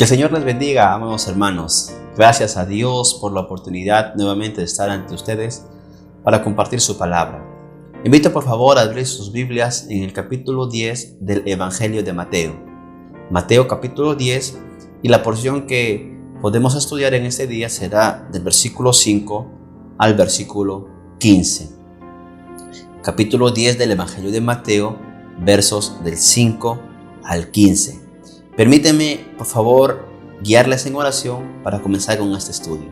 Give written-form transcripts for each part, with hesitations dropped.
Que el Señor les bendiga, amados hermanos. Gracias a Dios por la oportunidad nuevamente de estar ante ustedes para compartir su palabra. Invito por favor a abrir sus Biblias en el capítulo 10 del Evangelio de Mateo. Mateo capítulo 10, y la porción que podemos estudiar en este día será del versículo 5 al versículo 15. Capítulo 10 del Evangelio de Mateo, versos del 5 al 15. Permíteme, por favor, guiarles en oración para comenzar con este estudio.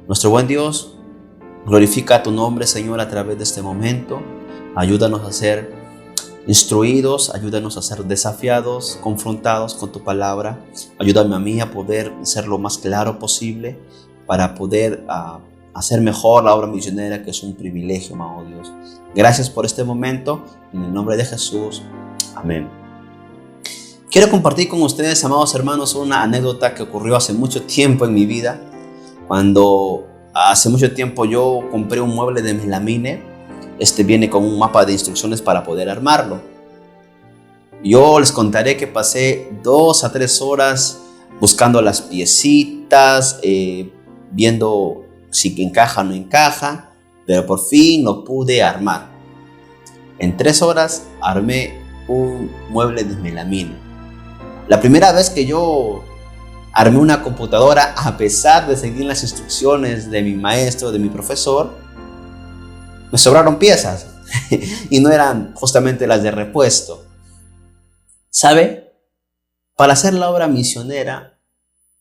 Nuestro buen Dios, glorifica tu nombre, Señor, a través de este momento. Ayúdanos a ser instruidos, ayúdanos a ser desafiados, confrontados con tu palabra. Ayúdame a mí a poder ser lo más claro posible para poder hacer mejor la obra misionera, que es un privilegio, amado Dios. Gracias por este momento, en el nombre de Jesús. Amén. Quiero compartir con ustedes, amados hermanos, una anécdota que ocurrió hace mucho tiempo en mi vida. Cuando hace mucho tiempo yo compré un mueble de melamine. Viene con un mapa de instrucciones para poder armarlo. Yo les contaré que pasé 2 a 3 horas buscando las piecitas, viendo si encaja o no encaja, pero por fin lo pude armar. En 3 horas armé un mueble de melamine. La primera vez que yo armé una computadora, a pesar de seguir las instrucciones de mi maestro, de mi profesor, me sobraron piezas y no eran justamente las de repuesto. ¿Sabe? Para hacer la obra misionera,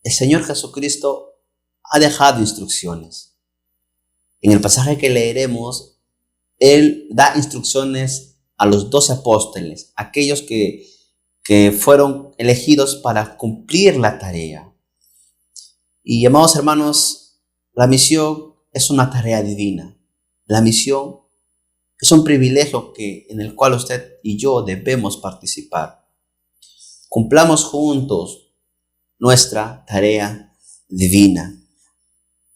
el Señor Jesucristo ha dejado instrucciones. En el pasaje que leeremos, Él da instrucciones a los 12 apóstoles, aquellos que fueron elegidos para cumplir la tarea. Y, amados hermanos, la misión es una tarea divina. La misión es un privilegio en el cual usted y yo debemos participar. Cumplamos juntos nuestra tarea divina.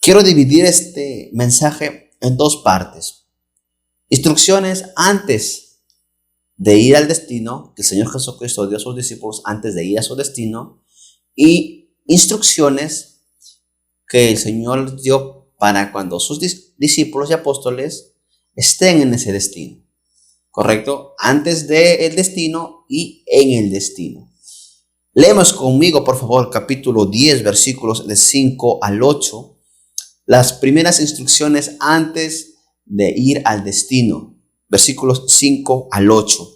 Quiero dividir este mensaje en 2 partes. Instrucciones antes de ir al destino, que el Señor Jesucristo dio a sus discípulos antes de ir a su destino, y instrucciones que el Señor dio para cuando sus discípulos y apóstoles estén en ese destino. ¿Correcto? Antes del destino y en el destino. Leemos conmigo, por favor, capítulo 10, versículos de 5 al 8. Las primeras instrucciones antes de ir al destino. Versículos 5 al 8.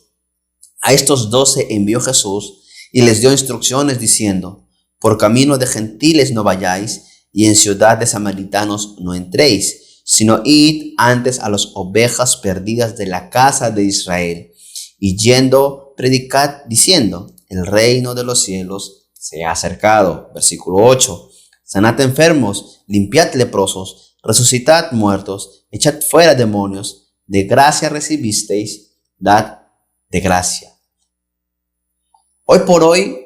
A estos 12 envió Jesús y les dio instrucciones diciendo: por camino de gentiles no vayáis, y en ciudad de samaritanos no entréis, sino id antes a las ovejas perdidas de la casa de Israel. Y yendo, predicad diciendo: el reino de los cielos se ha acercado. Versículo 8. Sanad enfermos, limpiad leprosos, resucitad muertos, echad fuera demonios. De gracia recibisteis, dad de gracia. Hoy por hoy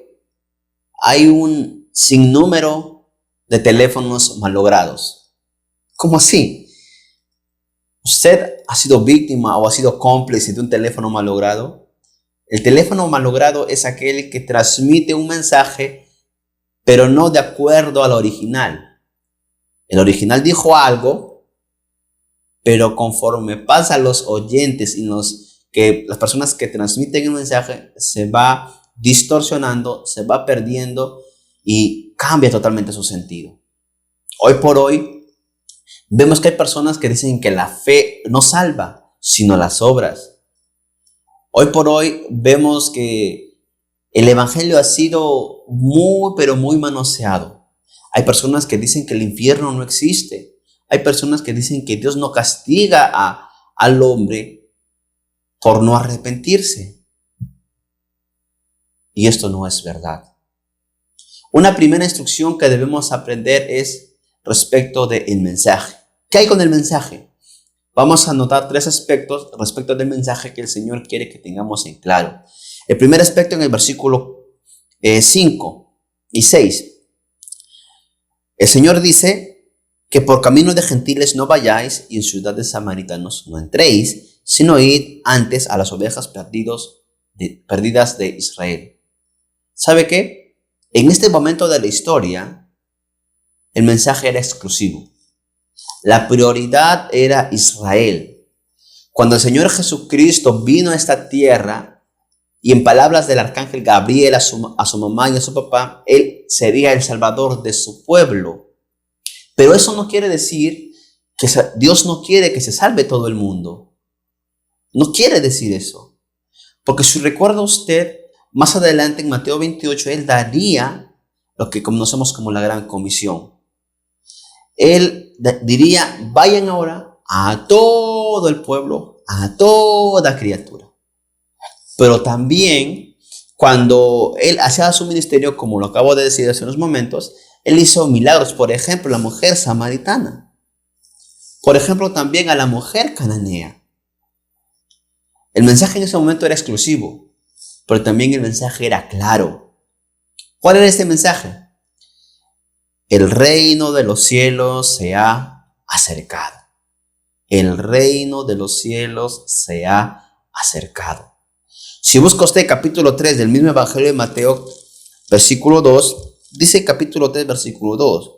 hay un sinnúmero de teléfonos malogrados. ¿Cómo así? ¿Usted ha sido víctima o ha sido cómplice de un teléfono malogrado? El teléfono malogrado es aquel que transmite un mensaje, pero no de acuerdo al original. El original dijo algo, pero conforme pasan los oyentes y las personas que transmiten el mensaje, se va distorsionando, se va perdiendo y cambia totalmente su sentido. Hoy por hoy vemos que hay personas que dicen que la fe no salva, sino las obras. Hoy por hoy vemos que el evangelio ha sido muy, pero muy manoseado. Hay personas que dicen que el infierno no existe. Hay personas que dicen que Dios no castiga al hombre por no arrepentirse. Y esto no es verdad. Una primera instrucción que debemos aprender es respecto del mensaje. ¿Qué hay con el mensaje? Vamos a notar 3 aspectos respecto del mensaje que el Señor quiere que tengamos en claro. El primer aspecto en el versículo 5 y 6. El Señor dice que por camino de gentiles no vayáis, y en ciudad de samaritanos no entréis, sino id antes a las ovejas perdidas de Israel. ¿Sabe qué? En este momento de la historia, el mensaje era exclusivo. La prioridad era Israel. Cuando el Señor Jesucristo vino a esta tierra, y en palabras del arcángel Gabriel a su mamá y a su papá, Él sería el salvador de su pueblo. Pero eso no quiere decir que Dios no quiere que se salve todo el mundo. No quiere decir eso. Porque si recuerda usted, más adelante en Mateo 28, Él daría lo que conocemos como la gran comisión. Él diría, vayan ahora a todo el pueblo, a toda criatura. Pero también, cuando Él hacía su ministerio, como lo acabo de decir hace unos momentos, Él hizo milagros. Por ejemplo, la mujer samaritana. Por ejemplo, también a la mujer cananea. El mensaje en ese momento era exclusivo, pero también el mensaje era claro. ¿Cuál era este mensaje? El reino de los cielos se ha acercado. El reino de los cielos se ha acercado. Si busca usted capítulo 3 del mismo Evangelio de Mateo, versículo 2, dice capítulo 3, versículo 2,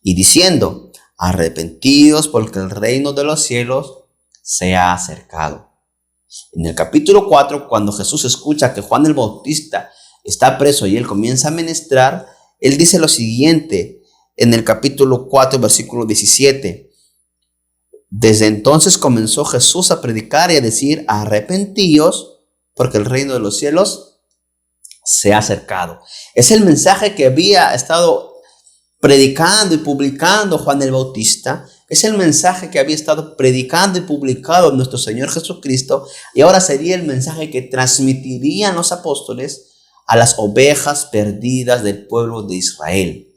y diciendo, arrepentidos porque el reino de los cielos se ha acercado. En el capítulo 4, cuando Jesús escucha que Juan el Bautista está preso y él comienza a ministrar, él dice lo siguiente en el capítulo 4, versículo 17. Desde entonces comenzó Jesús a predicar y a decir, arrepentíos porque el reino de los cielos se ha acercado. Es el mensaje que había estado predicando y publicando Juan el Bautista. Es el mensaje que había estado predicando y publicado nuestro Señor Jesucristo. Y ahora sería el mensaje que transmitirían los apóstoles a las ovejas perdidas del pueblo de Israel.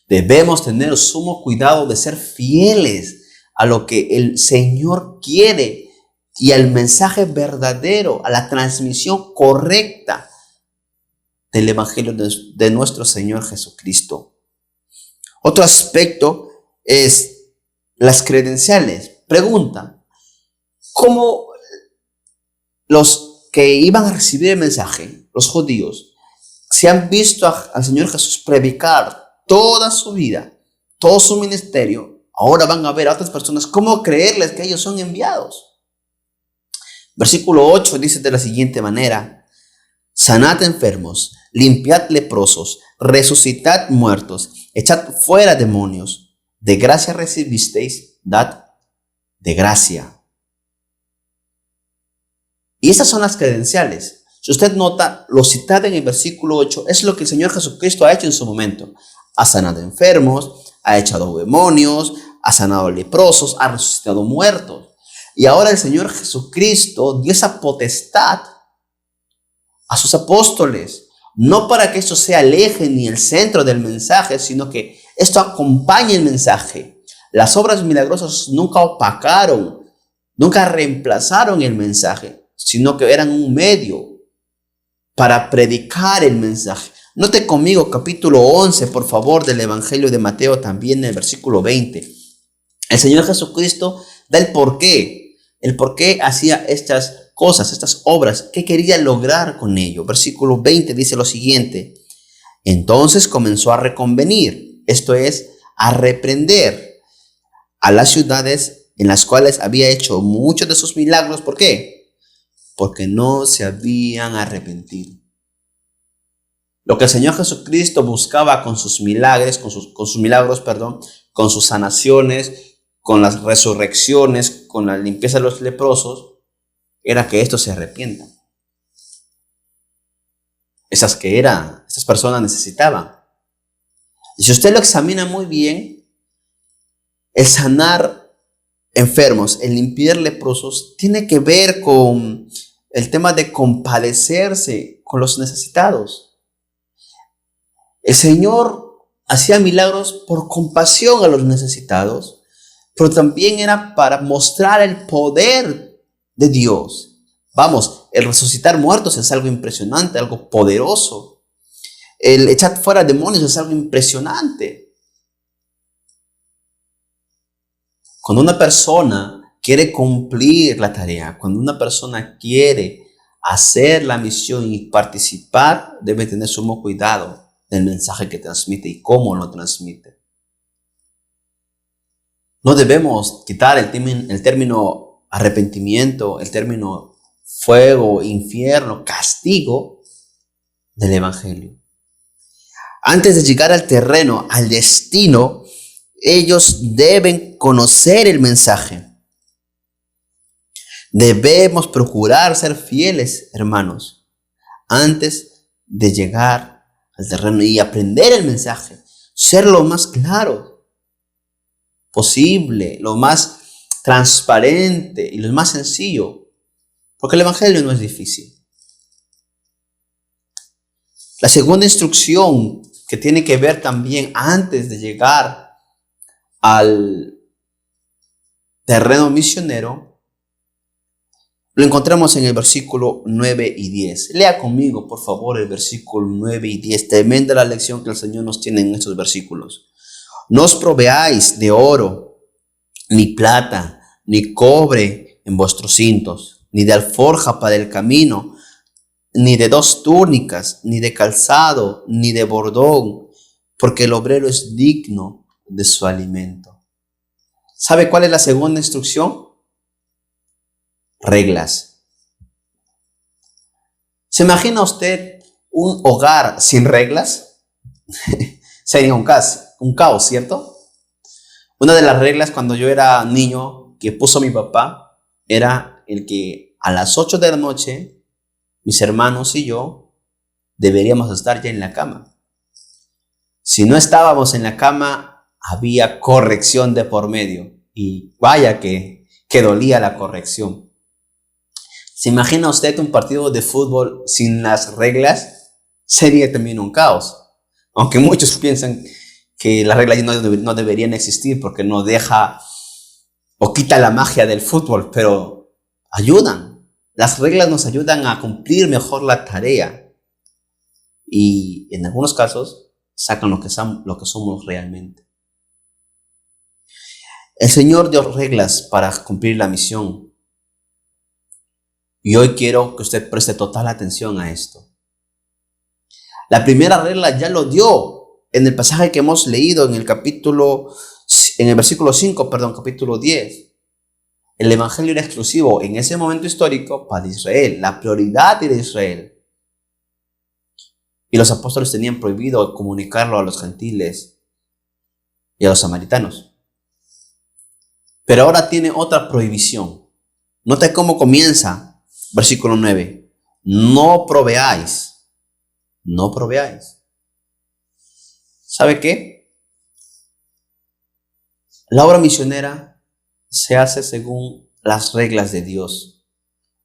Debemos tener sumo cuidado de ser fieles a lo que el Señor quiere y al mensaje verdadero, a la transmisión correcta del Evangelio de nuestro Señor Jesucristo. Otro aspecto es las credenciales. Pregunta, ¿cómo los que iban a recibir el mensaje, los judíos, se han visto al Señor Jesús predicar toda su vida, todo su ministerio, ahora van a ver a otras personas cómo creerles que ellos son enviados? Versículo 8 dice de la siguiente manera, sanad enfermos, limpiad leprosos, resucitad muertos, echad fuera demonios, de gracia recibisteis, dad de gracia. Y estas son las credenciales. Si usted nota, lo citado en el versículo 8 es lo que el Señor Jesucristo ha hecho en su momento. Ha sanado enfermos, ha echado demonios, ha sanado leprosos, ha resucitado muertos. Y ahora el Señor Jesucristo dio esa potestad a sus apóstoles, no para que esto sea el eje ni el centro del mensaje, sino que esto acompañe el mensaje. Las obras milagrosas nunca opacaron, nunca reemplazaron el mensaje, sino que eran un medio para predicar el mensaje. Note conmigo capítulo 11, por favor, del Evangelio de Mateo, también en el versículo 20. El Señor Jesucristo da el porqué hacía estas cosas, estas obras, qué quería lograr con ello. Versículo 20 dice lo siguiente, entonces comenzó a reconvenir, esto es, a reprender a las ciudades en las cuales había hecho muchos de sus milagros. ¿Por qué? Porque no se habían arrepentido. Lo que el Señor Jesucristo buscaba con sus milagros, con sus sanaciones, con las resurrecciones, con la limpieza de los leprosos, era que estos se arrepientan. Estas personas necesitaban. Y si usted lo examina muy bien, el sanar enfermos, el limpiar leprosos, tiene que ver con el tema de compadecerse con los necesitados. El Señor hacía milagros por compasión a los necesitados, pero también era para mostrar el poder de Dios. Vamos, el resucitar muertos es algo impresionante, algo poderoso. El echar fuera demonios es algo impresionante. Cuando una persona quiere cumplir la tarea, cuando una persona quiere hacer la misión y participar, debe tener sumo cuidado del mensaje que transmite y cómo lo transmite. No debemos quitar el término arrepentimiento, el término fuego, infierno, castigo del Evangelio. Antes de llegar al terreno, al destino, ellos deben conocer el mensaje. Debemos procurar ser fieles, hermanos, antes de llegar al terreno y aprender el mensaje. Ser lo más claro posible, lo más transparente y lo más sencillo. Porque el Evangelio no es difícil. La segunda instrucción que tiene que ver también antes de llegar al terreno misionero, lo encontramos en el versículo 9 y 10. Lea conmigo, por favor, el versículo 9 y 10. Tremenda la lección que el Señor nos tiene en estos versículos. No os proveáis de oro, ni plata, ni cobre en vuestros cintos, ni de alforja para el camino, ni de 2 túnicas, ni de calzado, ni de bordón, porque el obrero es digno de su alimento. ¿Sabe cuál es la segunda instrucción? Reglas. ¿Se imagina usted un hogar sin reglas? Sería un caos, ¿cierto? Una de las reglas cuando yo era niño que puso mi papá era el que a las 8 de la noche mis hermanos y yo deberíamos estar ya en la cama. Si no estábamos en la cama, había corrección de por medio. Y vaya que dolía la corrección. ¿Se imagina usted un partido de fútbol sin las reglas? Sería también un caos. Aunque muchos piensan que las reglas no deberían existir porque no deja o quita la magia del fútbol, pero ayudan. Las reglas nos ayudan a cumplir mejor la tarea y en algunos casos sacan lo que somos realmente. El Señor dio reglas para cumplir la misión. Y hoy quiero que usted preste total atención a esto. La primera regla ya lo dio en el pasaje que hemos leído en el versículo 5, capítulo 10. El Evangelio era exclusivo en ese momento histórico para Israel. La prioridad era Israel. Y los apóstoles tenían prohibido comunicarlo a los gentiles y a los samaritanos. Pero ahora tiene otra prohibición. Note cómo comienza. Versículo 9. No proveáis. No proveáis. ¿Sabe qué? La obra misionera se hace según las reglas de Dios.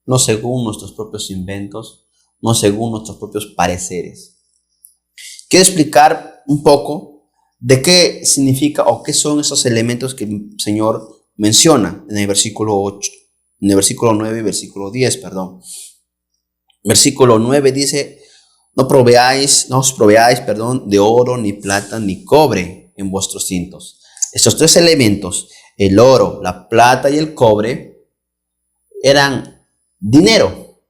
No según nuestros propios inventos. No según nuestros propios pareceres. Quiero explicar un poco de qué significa o qué son esos elementos que el Señor menciona en el versículo 8. En el versículo 9 y versículo 10, Versículo 9 dice, no os proveáis, de oro, ni plata, ni cobre en vuestros cintos. Estos 3 elementos, el oro, la plata y el cobre, eran dinero.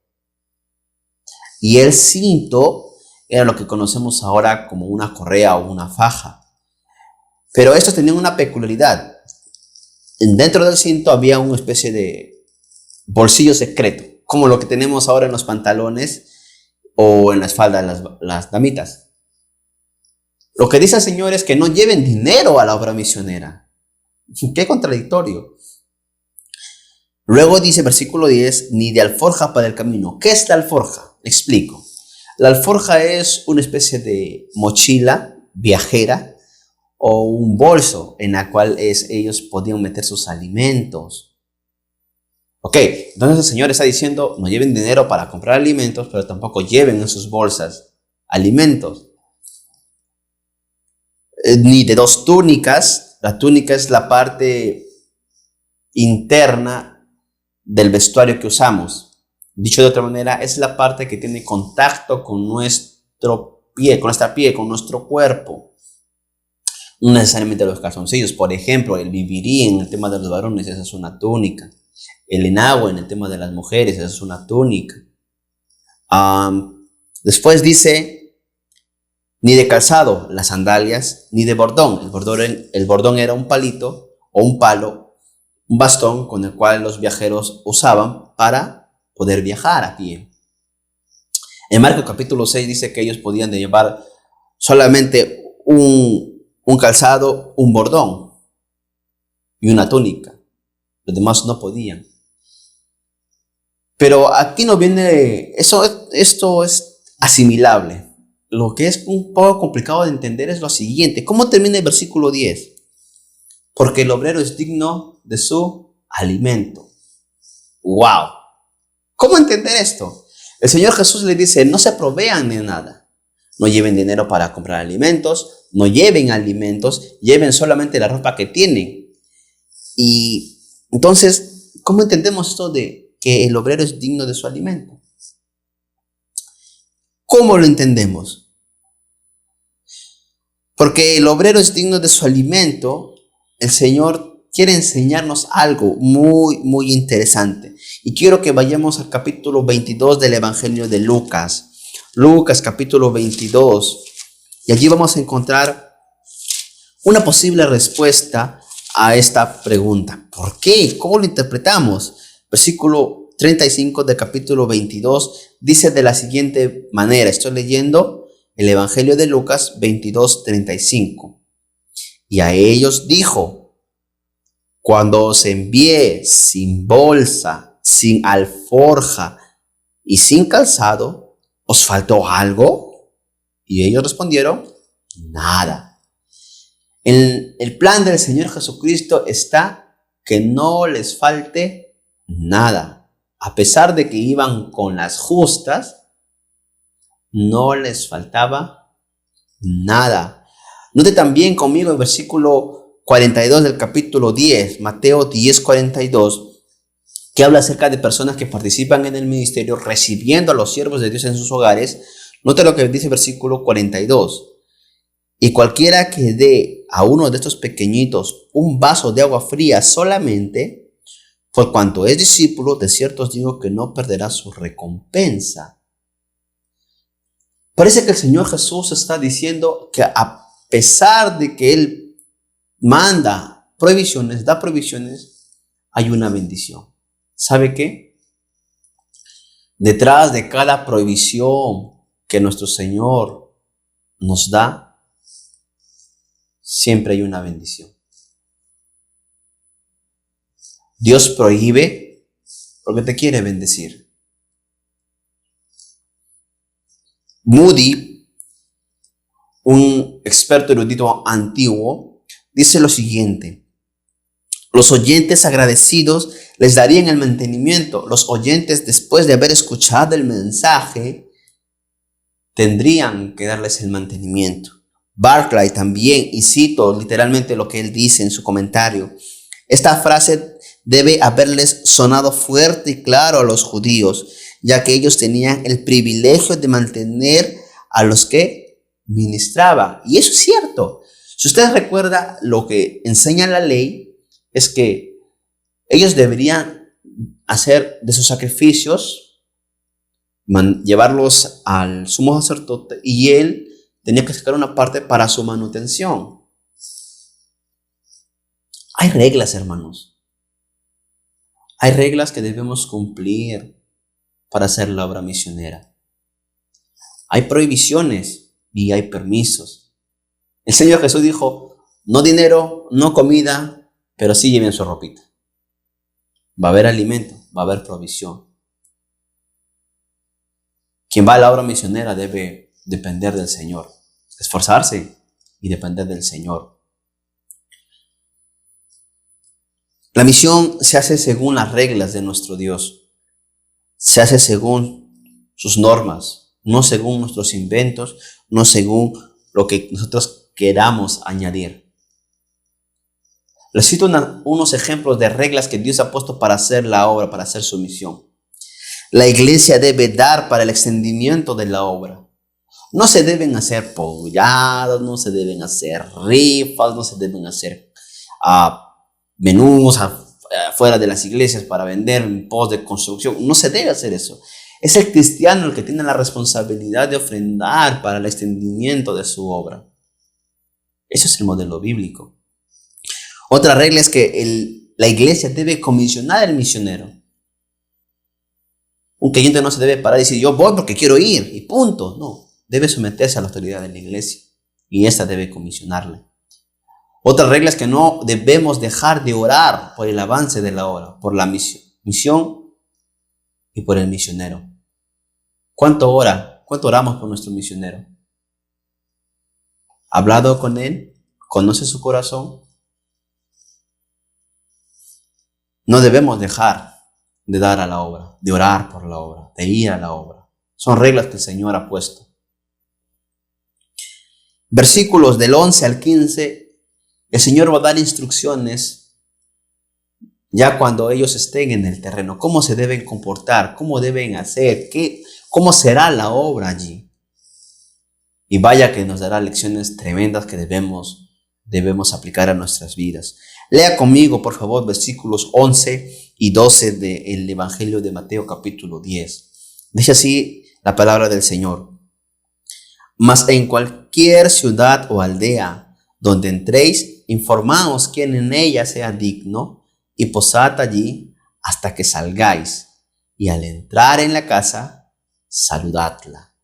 Y el cinto era lo que conocemos ahora como una correa o una faja. Pero estos tenían una peculiaridad. Dentro del cinto había una especie de bolsillo secreto, como lo que tenemos ahora en los pantalones o en la espalda de las damitas. Lo que dice el Señor es que no lleven dinero a la obra misionera. Qué contradictorio. Luego dice versículo 10, ni de alforja para el camino. ¿Qué es la alforja? Explico. La alforja es una especie de mochila viajera o un bolso en la cual ellos podían meter sus alimentos. Ok, entonces el Señor está diciendo, no lleven dinero para comprar alimentos, pero tampoco lleven en sus bolsas alimentos. Ni de 2 túnicas. La túnica es la parte interna del vestuario que usamos. Dicho de otra manera, es la parte que tiene contacto con nuestro pie, con nuestro cuerpo. No necesariamente los calzoncillos. Por ejemplo, el vivirí en el tema de los varones, esa es una túnica. El enagua en el tema de las mujeres, esa es una túnica. Después dice, ni de calzado las sandalias, ni de bordón. El bordón era un palito o un palo, un bastón con el cual los viajeros usaban para poder viajar a pie. En Marcos capítulo 6 dice que ellos podían llevar solamente un calzado, un bordón y una túnica. Los demás no podían. Pero aquí no viene, esto es asimilable. Lo que es un poco complicado de entender es lo siguiente. ¿Cómo termina el versículo 10? Porque el obrero es digno de su alimento. ¡Wow! ¿Cómo entender esto? El Señor Jesús le dice, no se provean de nada. No lleven dinero para comprar alimentos, no lleven alimentos, lleven solamente la ropa que tienen. Y entonces, ¿cómo entendemos esto de que el obrero es digno de su alimento? ¿Cómo lo entendemos? Porque el obrero es digno de su alimento, el Señor quiere enseñarnos algo muy, muy interesante. Y quiero que vayamos al capítulo 22 del Evangelio de Lucas. Lucas capítulo 22. Y allí vamos a encontrar una posible respuesta a esta pregunta. ¿Por qué? ¿Cómo lo interpretamos? Versículo 35 del capítulo 22 dice de la siguiente manera. Estoy leyendo el Evangelio de Lucas 22, 35. Y a ellos dijo, cuando os envié sin bolsa, sin alforja y sin calzado, ¿os faltó algo? Y ellos respondieron, nada. En el plan del Señor Jesucristo está que no les falte nada. A pesar de que iban con las justas, no les faltaba nada. Note también conmigo el versículo 42 del capítulo 10, Mateo 10, 42, que habla acerca de personas que participan en el ministerio recibiendo a los siervos de Dios en sus hogares. Note lo que dice el versículo 42. Y cualquiera que dé a uno de estos pequeñitos un vaso de agua fría solamente, por cuanto es discípulo, de cierto os digo que no perderá su recompensa. Parece que el Señor Jesús está diciendo que a pesar de que Él manda provisiones, da provisiones, hay una bendición. ¿Sabe qué? Detrás de cada provisión que nuestro Señor nos da, siempre hay una bendición. Dios prohíbe porque te quiere bendecir. Moody, un experto erudito antiguo, dice lo siguiente: los oyentes agradecidos les darían el mantenimiento. Los oyentes, después de haber escuchado el mensaje, tendrían que darles el mantenimiento. Barclay también, y cito literalmente lo que él dice en su comentario, esta frase debe haberles sonado fuerte y claro a los judíos, ya que ellos tenían el privilegio de mantener a los que ministraba. Y eso es cierto. Si usted recuerda, lo que enseña la ley es que ellos deberían hacer de sus sacrificios, llevarlos al sumo sacerdote, y él tenía que sacar una parte para su manutención. Hay reglas, hermanos. Hay reglas que debemos cumplir para hacer la obra misionera. Hay prohibiciones y hay permisos. El Señor Jesús dijo, no dinero, no comida, pero sí lleven su ropita. Va a haber alimento, va a haber provisión. Quien va a la obra misionera debe depender del Señor, esforzarse y depender del Señor. La misión se hace según las reglas de nuestro Dios. Se hace según sus normas, no según nuestros inventos, no según lo que nosotros queramos añadir. Les cito unos ejemplos de reglas que Dios ha puesto para hacer la obra, para hacer su misión. La iglesia debe dar para el extendimiento de la obra. No se deben hacer polladas, no se deben hacer rifas, no se deben hacer menús afuera de las iglesias para vender en pos de construcción. No se debe hacer eso. Es el cristiano el que tiene la responsabilidad de ofrendar para el extendimiento de su obra. Ese es el modelo bíblico. Otra regla es que la iglesia debe comisionar al misionero. Un creyente no se debe parar y decir, yo voy porque quiero ir y punto. No, debe someterse a la autoridad de la iglesia y esta debe comisionarle. Otra regla es que no debemos dejar de orar por el avance de la obra, por la misión y por el misionero. ¿Cuánto oramos por nuestro misionero? ¿Ha hablado con él? ¿Conoce su corazón? No debemos dejar de dar a la obra, de orar por la obra, de ir a la obra. Son reglas que el Señor ha puesto. Versículos del 11 al 15, el Señor va a dar instrucciones ya cuando ellos estén en el terreno, cómo se deben comportar, cómo deben hacer, cómo será la obra allí. Y vaya que nos dará lecciones tremendas que debemos aplicar a nuestras vidas. Lea conmigo, por favor, versículos 11 y 12 del Evangelio de Mateo capítulo 10. Dice así la palabra del Señor. Mas en cualquier ciudad o aldea donde entréis, informaos quién en ella sea digno y posad allí hasta que salgáis. Y al entrar en la casa, saludadla.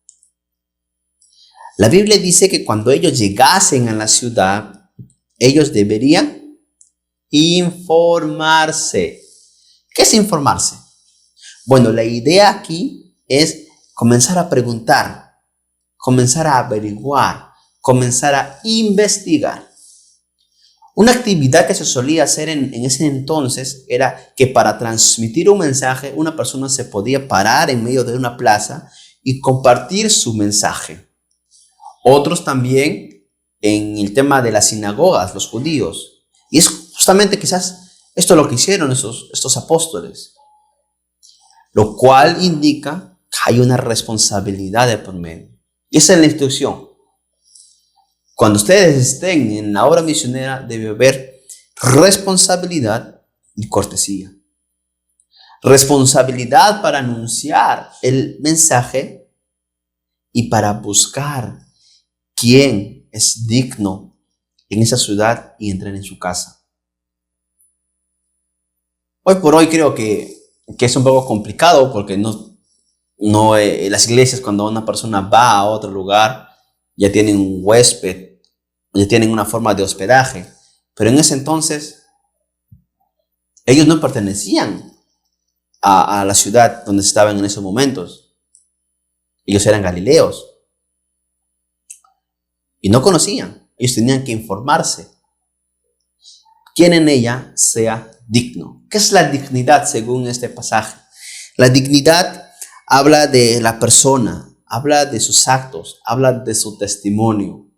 La Biblia dice que cuando ellos llegasen a la ciudad, ellos deberían informarse. ¿Qué es informarse? Bueno, la idea aquí es comenzar a preguntar, comenzar a averiguar, comenzar a investigar. Una actividad que se solía hacer en ese entonces era que para transmitir un mensaje, una persona se podía parar en medio de una plaza y compartir su mensaje. Otros también en el tema de las sinagogas, los judíos. Y es justamente quizás esto lo que hicieron estos apóstoles. Lo cual indica que hay una responsabilidad de por medio. Y esa es la instrucción. Cuando ustedes estén en la obra misionera debe haber responsabilidad y cortesía. Responsabilidad para anunciar el mensaje y para buscar quién es digno en esa ciudad y entrar en su casa. Hoy por hoy creo que es un poco complicado porque las iglesias, cuando una persona va a otro lugar, ya tienen un huésped, ya tienen una forma de hospedaje. Pero en ese entonces, ellos no pertenecían a la ciudad donde estaban en esos momentos. Ellos eran galileos. Y no conocían. Ellos tenían que informarse. Quién en ella sea digno. ¿Qué es la dignidad según este pasaje? La dignidad habla de la persona, habla de sus actos, habla de su testimonio.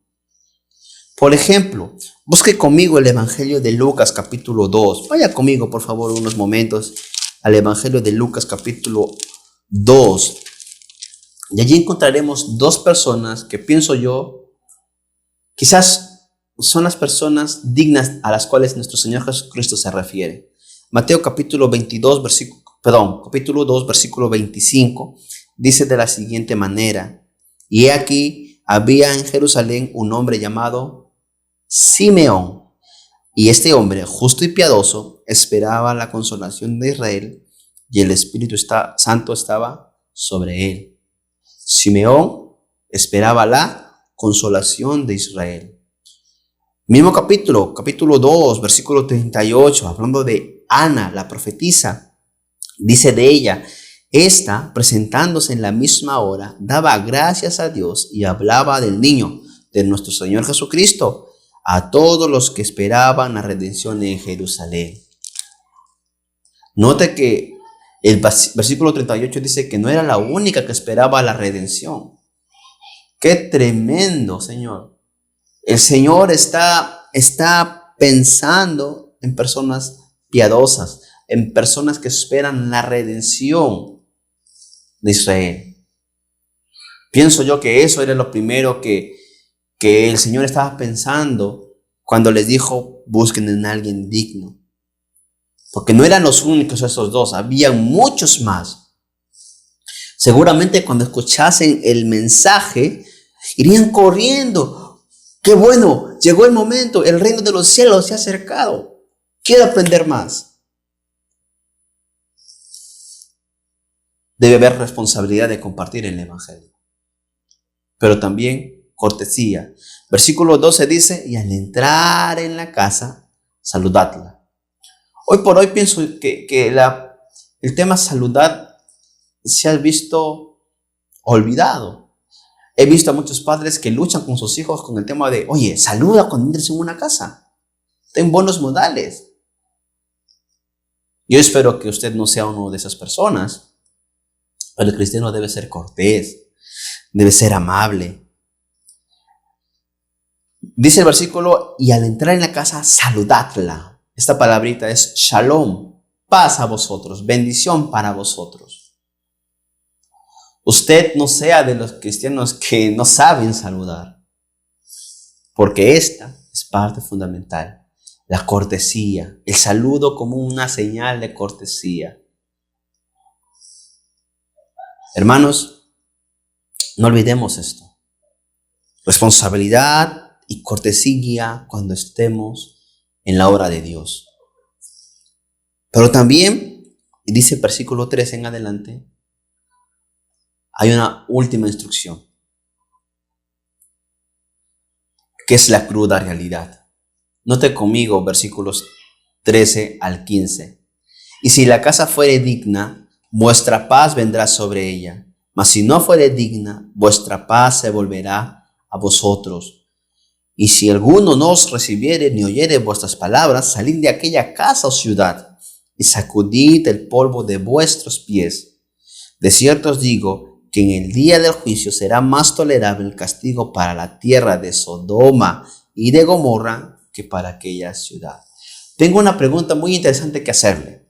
Por ejemplo, busque conmigo el Evangelio de Lucas capítulo 2. Vaya conmigo, por favor, unos momentos al Evangelio de Lucas capítulo 2. Y allí encontraremos dos personas que pienso yo, quizás son las personas dignas a las cuales nuestro Señor Jesucristo se refiere. Mateo capítulo 2, versículo 25, dice de la siguiente manera: y he aquí, había en Jerusalén un hombre llamado Simeón, y este hombre, justo y piadoso, esperaba la consolación de Israel, y el Espíritu Santo estaba sobre él. Simeón esperaba la consolación de Israel. Mismo capítulo 2, versículo 38, hablando de Ana, la profetisa, dice de ella: esta, presentándose en la misma hora, daba gracias a Dios y hablaba del niño, de nuestro Señor Jesucristo, a todos los que esperaban la redención en Jerusalén. Note que el versículo 38 dice que no era la única que esperaba la redención. ¡Qué tremendo, Señor! El Señor está pensando en personas piadosas, en personas que esperan la redención de Israel. Pienso yo que eso era lo primero que el Señor estaba pensando cuando les dijo: busquen en alguien digno. Porque no eran los únicos esos dos, había muchos más. Seguramente cuando escuchasen el mensaje, irían corriendo. ¡Qué bueno! Llegó el momento, el reino de los cielos se ha acercado. Quiero aprender más. Debe haber responsabilidad de compartir el evangelio, pero también cortesía. Versículo 12 dice, y al entrar en la casa, saludadla. Hoy por hoy pienso que el tema saludar se ha visto olvidado. He visto a muchos padres que luchan con sus hijos con el tema de, oye, saluda cuando entres en una casa. Ten buenos modales. Yo espero que usted no sea uno de esas personas, pero el cristiano debe ser cortés, debe ser amable. Dice el versículo, y al entrar en la casa, saludadla. Esta palabrita es shalom, paz a vosotros, bendición para vosotros. Usted no sea de los cristianos que no saben saludar, porque esta es parte fundamental. La cortesía, el saludo como una señal de cortesía. Hermanos, no olvidemos esto. Responsabilidad y cortesía cuando estemos en la obra de Dios. Pero también, y dice el versículo 3 en adelante, hay una última instrucción, que es la cruda realidad. Note conmigo versículos 13 al 15. Y si la casa fuere digna, vuestra paz vendrá sobre ella. Mas si no fuere digna, vuestra paz se volverá a vosotros. Y si alguno no os recibiere ni oyere vuestras palabras, salid de aquella casa o ciudad y sacudid el polvo de vuestros pies. De cierto os digo que en el día del juicio será más tolerable el castigo para la tierra de Sodoma y de Gomorra que para aquella ciudad. Tengo una pregunta muy interesante que hacerle.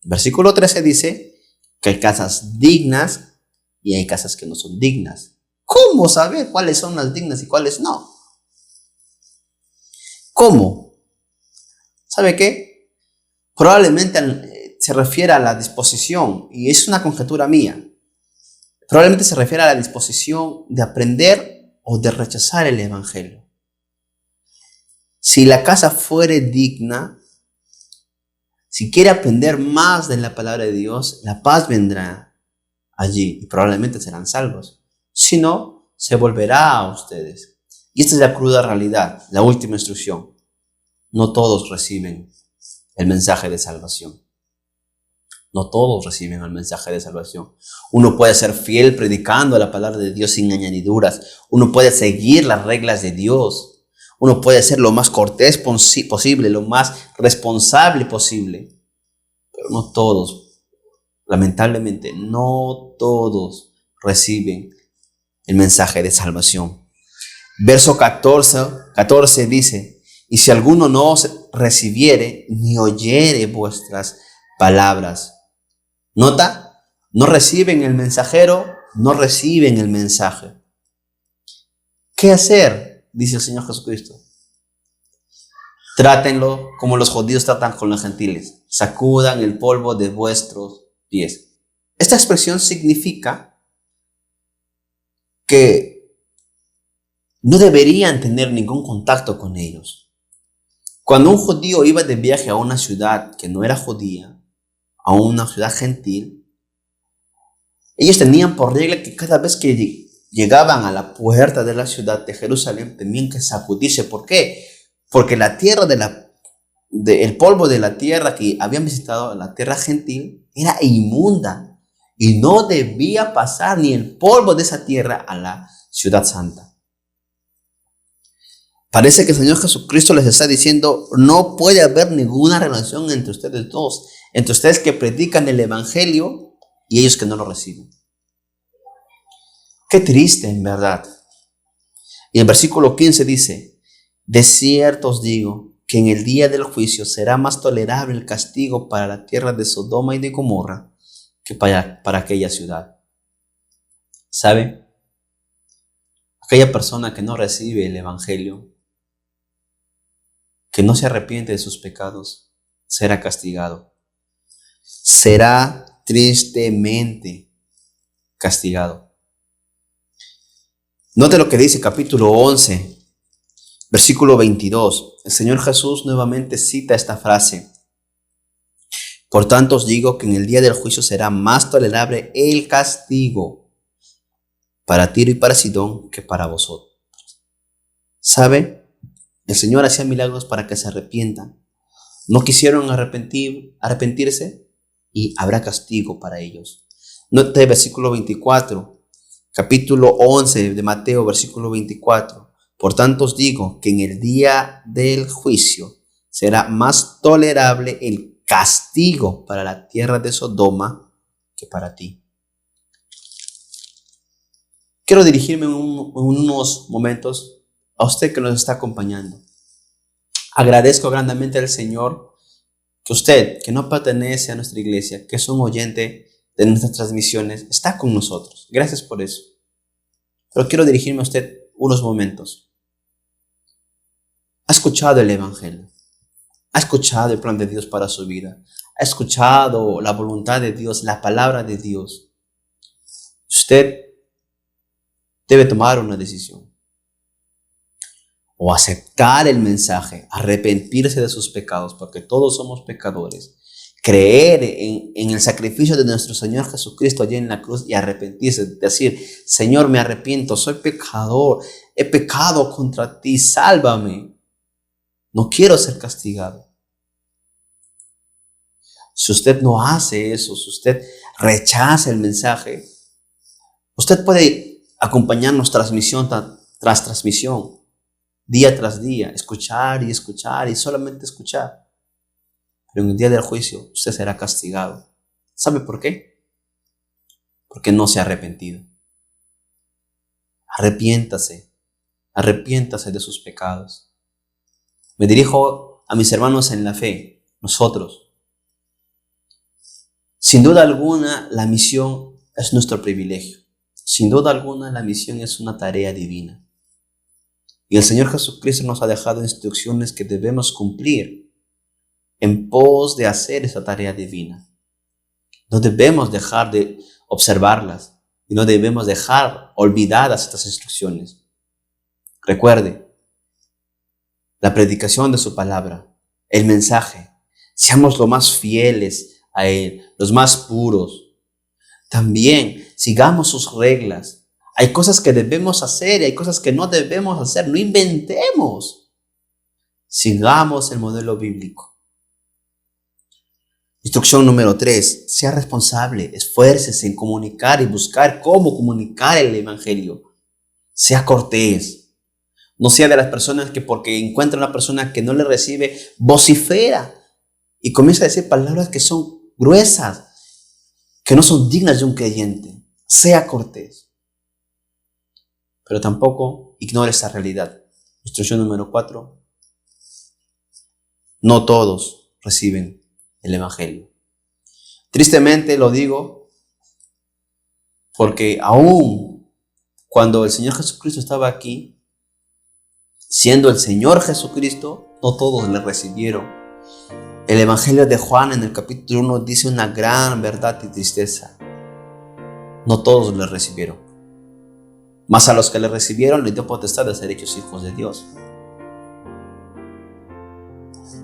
Versículo 13 dice que hay casas dignas y hay casas que no son dignas. ¿Cómo saber cuáles son las dignas y cuáles no? ¿Cómo? ¿Sabe qué? Probablemente se refiere a la disposición, y es una conjetura mía. Probablemente se refiere a la disposición de aprender o de rechazar el evangelio. Si la casa fuere digna, si quiere aprender más de la palabra de Dios, la paz vendrá allí y probablemente serán salvos. Si no, se volverá a ustedes. Y esta es la cruda realidad, la última instrucción. No todos reciben el mensaje de salvación. No todos reciben el mensaje de salvación. Uno puede ser fiel predicando la palabra de Dios sin añadiduras. Uno puede seguir las reglas de Dios. Uno puede ser lo más cortés posible, lo más responsable posible. Pero no todos, lamentablemente, no todos reciben el mensaje de salvación. Verso 14 dice, y si alguno no os recibiere ni oyere vuestras palabras. ¿Nota? No reciben el mensajero, no reciben el mensaje. ¿Qué hacer? Dice el Señor Jesucristo. Trátenlo como los judíos tratan con los gentiles. Sacudan el polvo de vuestros pies. Esta expresión significa que no deberían tener ningún contacto con ellos. Cuando un judío iba de viaje a una ciudad que no era judía, a una ciudad gentil, ellos tenían por regla que cada vez que llegaban a la puerta de la ciudad de Jerusalén tenían que sacudirse. ¿Por qué? Porque la tierra el polvo de la tierra que habían visitado, la tierra gentil, era inmunda y no debía pasar ni el polvo de esa tierra a la ciudad santa. Parece que el Señor Jesucristo les está diciendo, no puede haber ninguna relación entre ustedes dos, entre ustedes que predican el evangelio y ellos que no lo reciben. Qué triste, en verdad. Y el versículo 15 dice, de cierto os digo que en el día del juicio será más tolerable el castigo para la tierra de Sodoma y de Gomorra que para aquella ciudad. ¿Sabe? Aquella persona que no recibe el evangelio, que no se arrepiente de sus pecados, será castigado. Será tristemente castigado. Note lo que dice capítulo 11, versículo 22. El Señor Jesús nuevamente cita esta frase. Por tanto os digo que en el día del juicio será más tolerable el castigo para Tiro y para Sidón que para vosotros. ¿Sabe? El Señor hacía milagros para que se arrepientan. No quisieron arrepentirse y habrá castigo para ellos. Note el versículo 24, capítulo 11 de Mateo, versículo 24. Por tanto os digo que en el día del juicio será más tolerable el castigo para la tierra de Sodoma que para ti. Quiero dirigirme en unos momentos a usted que nos está acompañando. Agradezco grandemente al Señor que usted, que no pertenece a nuestra iglesia, que es un oyente de nuestras transmisiones, está con nosotros. Gracias por eso. Pero quiero dirigirme a usted unos momentos. ¿Ha escuchado el Evangelio? ¿Ha escuchado el plan de Dios para su vida? ¿Ha escuchado la voluntad de Dios, la palabra de Dios? Usted debe tomar una decisión. O aceptar el mensaje, arrepentirse de sus pecados, porque todos somos pecadores. Creer en el sacrificio de nuestro Señor Jesucristo allí en la cruz y arrepentirse. Decir, Señor, me arrepiento, soy pecador, he pecado contra ti, sálvame. No quiero ser castigado. Si usted no hace eso, si usted rechaza el mensaje, usted puede acompañarnos transmisión tras transmisión, día tras día, escuchar y solamente escuchar. Pero en el día del juicio usted será castigado. ¿Sabe por qué? Porque no se ha arrepentido. Arrepiéntase de sus pecados. Me dirijo a mis hermanos en la fe, nosotros. Sin duda alguna, la misión es nuestro privilegio. Sin duda alguna, la misión es una tarea divina. Y el Señor Jesucristo nos ha dejado instrucciones que debemos cumplir en pos de hacer esa tarea divina. No debemos dejar de observarlas y no debemos dejar olvidadas estas instrucciones. Recuerde, la predicación de su palabra, el mensaje, seamos lo más fieles a Él, los más puros. También sigamos sus reglas. Hay cosas que debemos hacer y hay cosas que no debemos hacer. No inventemos. Sigamos el modelo bíblico. Instrucción número 3. Sea responsable. Esfuércese en comunicar y buscar cómo comunicar el Evangelio. Sea cortés. No sea de las personas que porque encuentra una persona que no le recibe, vocifera y comienza a decir palabras que son gruesas, que no son dignas de un creyente. Sea cortés. Pero tampoco ignore esa realidad. Instrucción número 4. No todos reciben el Evangelio. Tristemente lo digo porque aún cuando el Señor Jesucristo estaba aquí, siendo el Señor Jesucristo, no todos le recibieron. El Evangelio de Juan en el capítulo 1 dice una gran verdad y tristeza. No todos le recibieron. Mas a los que le recibieron les dio potestad de ser hechos hijos de Dios.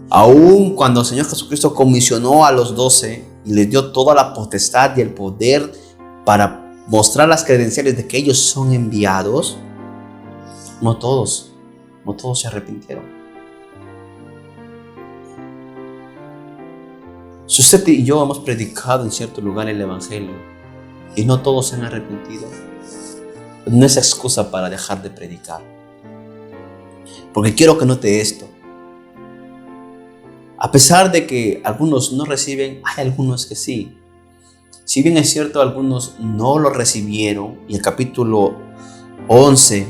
Aún cuando el Señor Jesucristo comisionó a los 12 y les dio toda la potestad y el poder para mostrar las credenciales de que ellos son enviados, no todos se arrepintieron. Si usted y yo hemos predicado en cierto lugar el Evangelio y no todos se han arrepentido, no es excusa para dejar de predicar. Porque quiero que note esto. A pesar de que algunos no reciben, hay algunos que sí. Si bien es cierto, algunos no lo recibieron, y el capítulo 11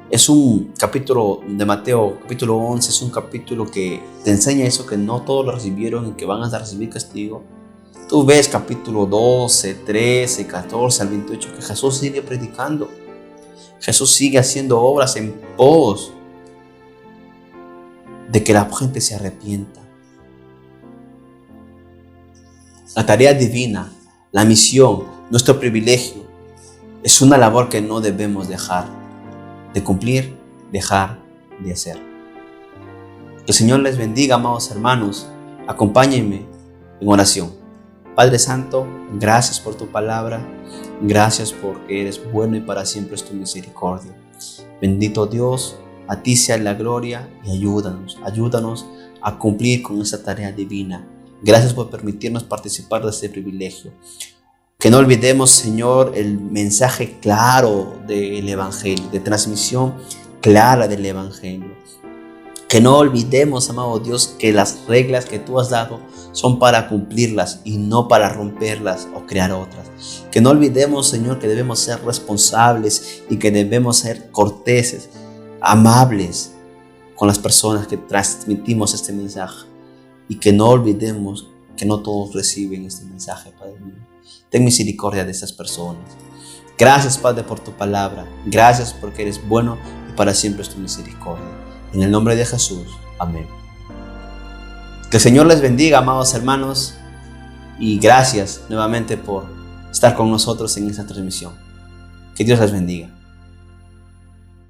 es un capítulo de Mateo, capítulo 11 es un capítulo que te enseña eso, que no todos lo recibieron y que van a recibir castigo. Tú ves capítulo 12, 13, 14 al 28 que Jesús sigue predicando. Jesús sigue haciendo obras en pos de que la gente se arrepienta. La tarea divina, la misión, nuestro privilegio. Es una labor que no debemos dejar de cumplir, dejar de hacer. Que el Señor les bendiga, amados hermanos. Acompáñenme en oración. Padre Santo, gracias por tu palabra. Gracias porque eres bueno y para siempre es tu misericordia. Bendito Dios, a ti sea la gloria y ayúdanos a cumplir con esta tarea divina. Gracias por permitirnos participar de este privilegio. Que no olvidemos, Señor, el mensaje claro del Evangelio, de transmisión clara del Evangelio. Que no olvidemos, amado Dios, que las reglas que tú has dado son para cumplirlas y no para romperlas o crear otras. Que no olvidemos, Señor, que debemos ser responsables y que debemos ser corteses, amables con las personas que transmitimos este mensaje. Y que no olvidemos que no todos reciben este mensaje, Padre mío. Ten misericordia de estas personas. Gracias, Padre, por tu palabra. Gracias porque eres bueno y para siempre es tu misericordia. En el nombre de Jesús. Amén. Que el Señor les bendiga, amados hermanos. Y gracias nuevamente por estar con nosotros en esta transmisión. Que Dios les bendiga.